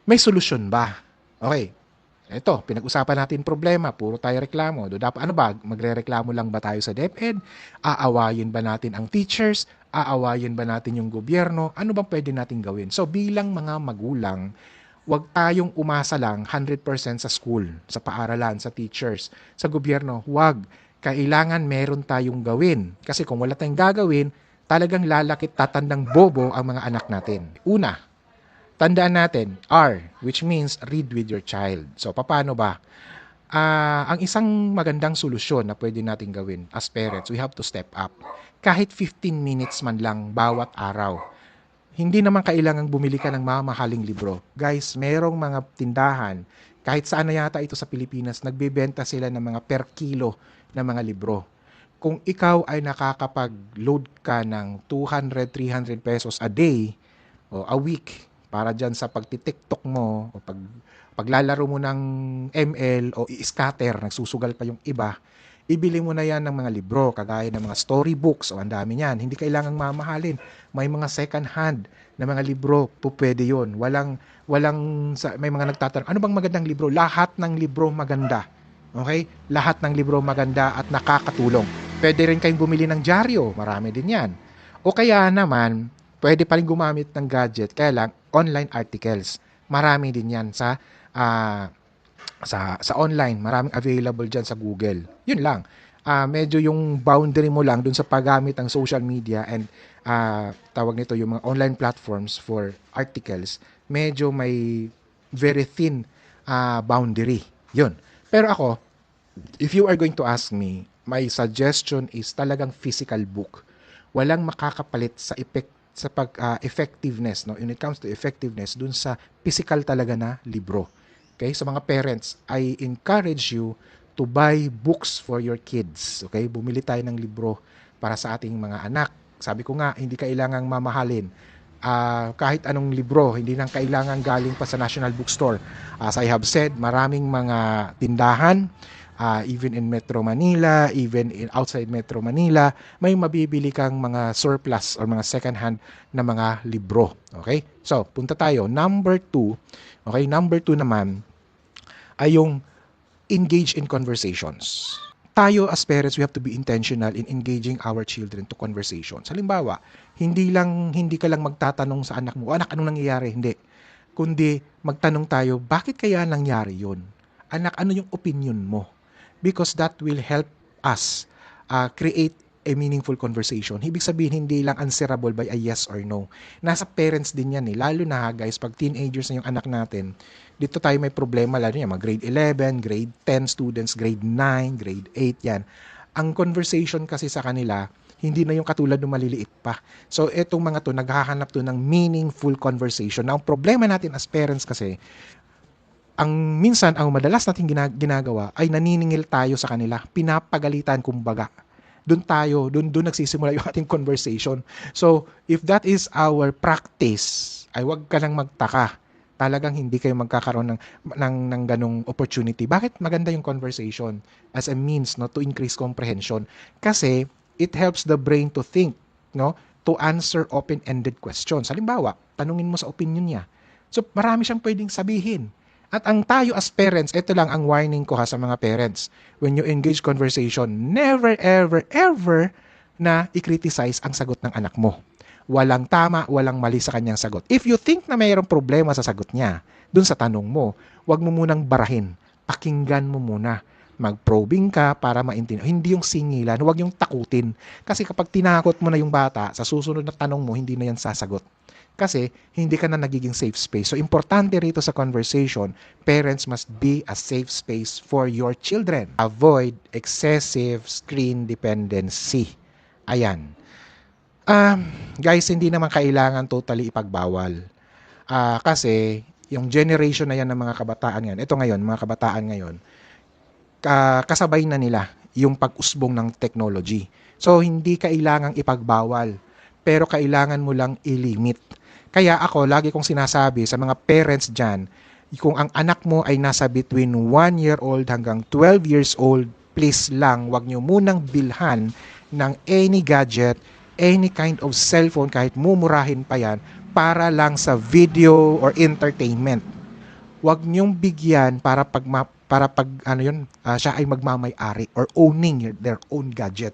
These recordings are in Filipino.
May solusyon ba? Okay, eto, pinag-usapan natin problema, puro tayo reklamo. Do dapat ano ba, magrereklamo lang ba tayo sa DepEd? Aawayin ba natin ang teachers? Aawayin ba natin yung gobyerno? Ano bang pwede natin gawin? So bilang mga magulang, wag tayong umasa lang 100% sa school, sa paaralan, sa teachers, sa gobyerno. Wag. Kailangan meron tayong gawin. Kasi kung wala tayong gagawin, talagang lalakit tatandang bobo ang mga anak natin. Una, tandaan natin, R, which means read with your child. So, paano ba? Ang isang magandang solusyon na pwede natin gawin as parents, we have to step up. Kahit 15 minutes man lang bawat araw. Hindi naman kailangang bumili ka ng mamahaling libro. Guys, merong mga tindahan, kahit saan na yata ito sa Pilipinas, nagbebenta sila ng mga per kilo na mga libro. Kung ikaw ay nakakapag-load ka ng 200, 300 pesos a day o a week para dyan sa pagtitiktok mo o paglalaro mo ng ML o i-scatter, nagsusugal pa yung iba, ibili mo na yan ng mga libro, kagaya ng mga storybooks, o ang dami niyan. Hindi kailangang mamahalin. May mga second hand na mga libro, po pwede yun. May mga nagtatanong, ano bang magandang libro? Lahat ng libro maganda. Okay? Lahat ng libro maganda at nakakatulong. Pwede rin kayong bumili ng dyaryo, marami din yan. O kaya naman, pwede pa rin gumamit ng gadget, kaya lang, online articles. Marami din yan ah, sa online, maraming available diyan sa Google. Yun lang. Medyo yung boundary mo lang dun sa paggamit ng social media and tawag nito yung mga online platforms for articles, medyo may very thin boundary. Yun. Pero ako, if you are going to ask me, my suggestion is talagang physical book. Walang makakapalit sa effectiveness, no? When it comes to effectiveness dun sa physical talaga na libro. Okay? So mga parents, I encourage you to buy books for your kids. Okay? Bumili tayo ng libro para sa ating mga anak. Sabi ko nga, hindi kailangang mamahalin. Kahit anong libro, hindi nang kailangan galing pa sa National Bookstore. As I have said, maraming mga tindahan, even in Metro Manila, even in outside Metro Manila, may mabibili kang mga surplus or mga second hand na mga libro. Okay? So, punta tayo. Number 2. Okay, number 2 naman ay yung engage in conversations. Tayo as parents, we have to be intentional in engaging our children to conversations. Halimbawa, hindi ka lang magtatanong sa anak mo, anak, anong nangyayari? Hindi. Kundi magtanong tayo, bakit kaya nangyari yun? Anak, ano yung opinion mo? Because that will help us create a meaningful conversation. Ibig sabihin, hindi lang answerable by a yes or no. Nasa parents din yan eh. Lalo na guys, pag teenagers na yung anak natin, dito tayo may problema, lalo yan, mga grade 11, grade 10 students, grade 9, grade 8, yan. Ang conversation kasi sa kanila, hindi na yung katulad ng maliliit pa. So, etong mga to, naghahanap to ng meaningful conversation. Now, ang problema natin as parents kasi, minsan, ang madalas natin ginagawa ay naniningil tayo sa kanila. Pinapagalitan, kumbaga. Doon nagsisimula yung ating conversation. So, if that is our practice, ay wag ka nang magtaka. Talagang hindi kayo magkakaroon ng ganong opportunity. Bakit maganda yung conversation as a means, no, to increase comprehension? Kasi it helps the brain to think, no, to answer open-ended questions. Halimbawa, tanungin mo sa opinion niya. So, marami siyang pwedeng sabihin. At ang tayo as parents, ito lang ang warning ko sa mga parents. When you engage conversation, never, ever, ever na i-criticize ang sagot ng anak mo. Walang tama, walang mali sa kanyang sagot. If you think na mayroong problema sa sagot niya, dun sa tanong mo, wag mo munang barahin. Pakinggan mo muna. Mag-probing ka para maintindihan. Hindi yung singilan, huwag yung takutin. Kasi kapag tinakot mo na yung bata, sa susunod na tanong mo, hindi na yan sasagot. Kasi hindi ka na nagiging safe space. So, importante rito sa conversation, parents must be a safe space for your children. Avoid excessive screen dependency. Ayan. Guys, hindi naman kailangan totally ipagbawal. Kasi yung generation na yan ng mga kabataan ngayon, ito ngayon, mga kabataan ngayon, kasabay na nila yung pag-usbong ng technology. So, hindi kailangang ipagbawal, pero kailangan mo lang i-limit. Kaya ako, lagi kong sinasabi sa mga parents dyan, kung ang anak mo ay nasa between 1 year old hanggang 12 years old, please lang, wag nyo munang bilhan ng any gadget, any kind of cellphone, kahit mumurahin pa yan, para lang sa video or entertainment. Huwag niyong bigyan para pag ano yun, siya ay magmamay-ari or owning their own gadget.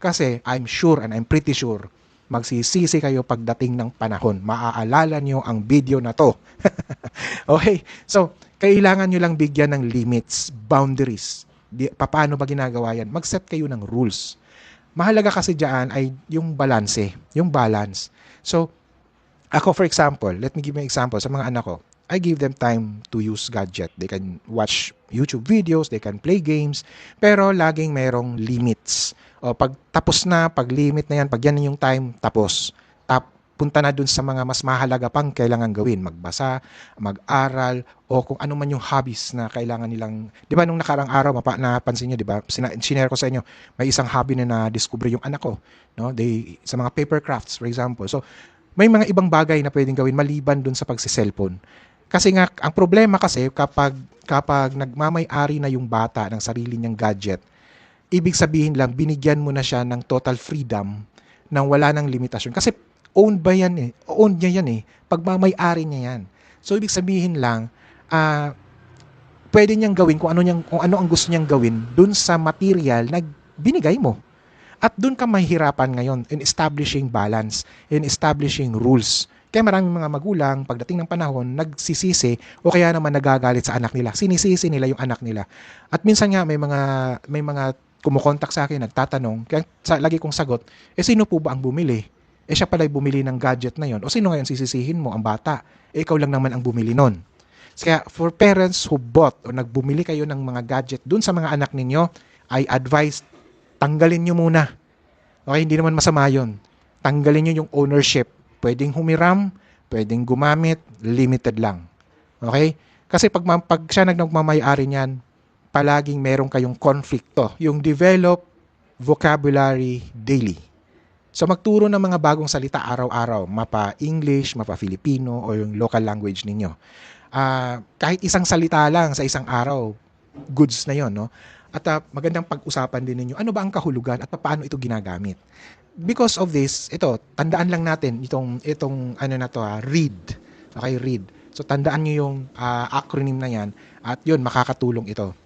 Kasi I'm sure and I'm pretty sure magsisisi kayo pagdating ng panahon. Maaalala nyo ang video na to. Okay? So, kailangan nyo lang bigyan ng limits, boundaries. Paano ba ginagawa yan? Mag-set kayo ng rules. Mahalaga kasi diyan ay yung balanse, yung balance. So, ako for example, let me give you an example sa mga anak ko. I give them time to use gadget. They can watch YouTube videos, they can play games, pero laging merong limits. O pag tapos na, pag limit na yan, pag yan yung time, tapos. Punta na dun sa mga mas mahalaga pang kailangan gawin. Magbasa, mag-aral, o kung ano man yung hobbies na kailangan nilang. Di ba nung nakarang araw, napansin nyo, di ba? Sinare ko sa inyo, may isang hobby na na-discover yung anak ko. No? Sa mga paper crafts, for example. So, may mga ibang bagay na pwedeng gawin maliban dun sa pagsiselfon. Kasi nga, ang problema kasi kapag nagmamay-ari na yung bata ng sarili niyang gadget, ibig sabihin lang, binigyan mo na siya ng total freedom nang wala ng limitasyon. Kasi owned ba yan eh? Owned niya yan eh. Pagmamay-ari niya yan. So, ibig sabihin lang, pwede niyang gawin kung ano ang gusto niyang gawin dun sa material na binigay mo. At dun ka mahihirapan ngayon in establishing balance, in establishing rules. Kaya maraming mga magulang, pagdating ng panahon, nagsisisi o kaya naman nagagalit sa anak nila. Sinisisi nila yung anak nila. At minsan nga may mga kumukontak sa akin, nagtatanong, kaya lagi kong sagot, sino po ba ang bumili? Siya pala bumili ng gadget na yon. O sino ngayon sisisihin mo? Ang bata. Ikaw lang naman ang bumili nun. Kaya for parents who bought o nagbumili kayo ng mga gadget dun sa mga anak ninyo, I advise tanggalin nyo muna. Okay, hindi naman masama yun. Tanggalin nyo yung ownership. Pwedeng humiram, pwedeng gumamit, limited lang. Okay? Kasi pag siya nagmamay-ari niyan, palaging meron kayong konflikto. Yung develop vocabulary daily. So magturo ng mga bagong salita araw-araw, mapa English, mapa Filipino, o yung local language ninyo. Kahit isang salita lang sa isang araw, goods na yon, no? At magandang pag-usapan din ninyo, ano ba ang kahulugan at paano ito ginagamit. Because of this, ito, tandaan lang natin itong ano na to, read. Okay, read. So tandaan niyo yung acronym na yan at yun, makakatulong ito.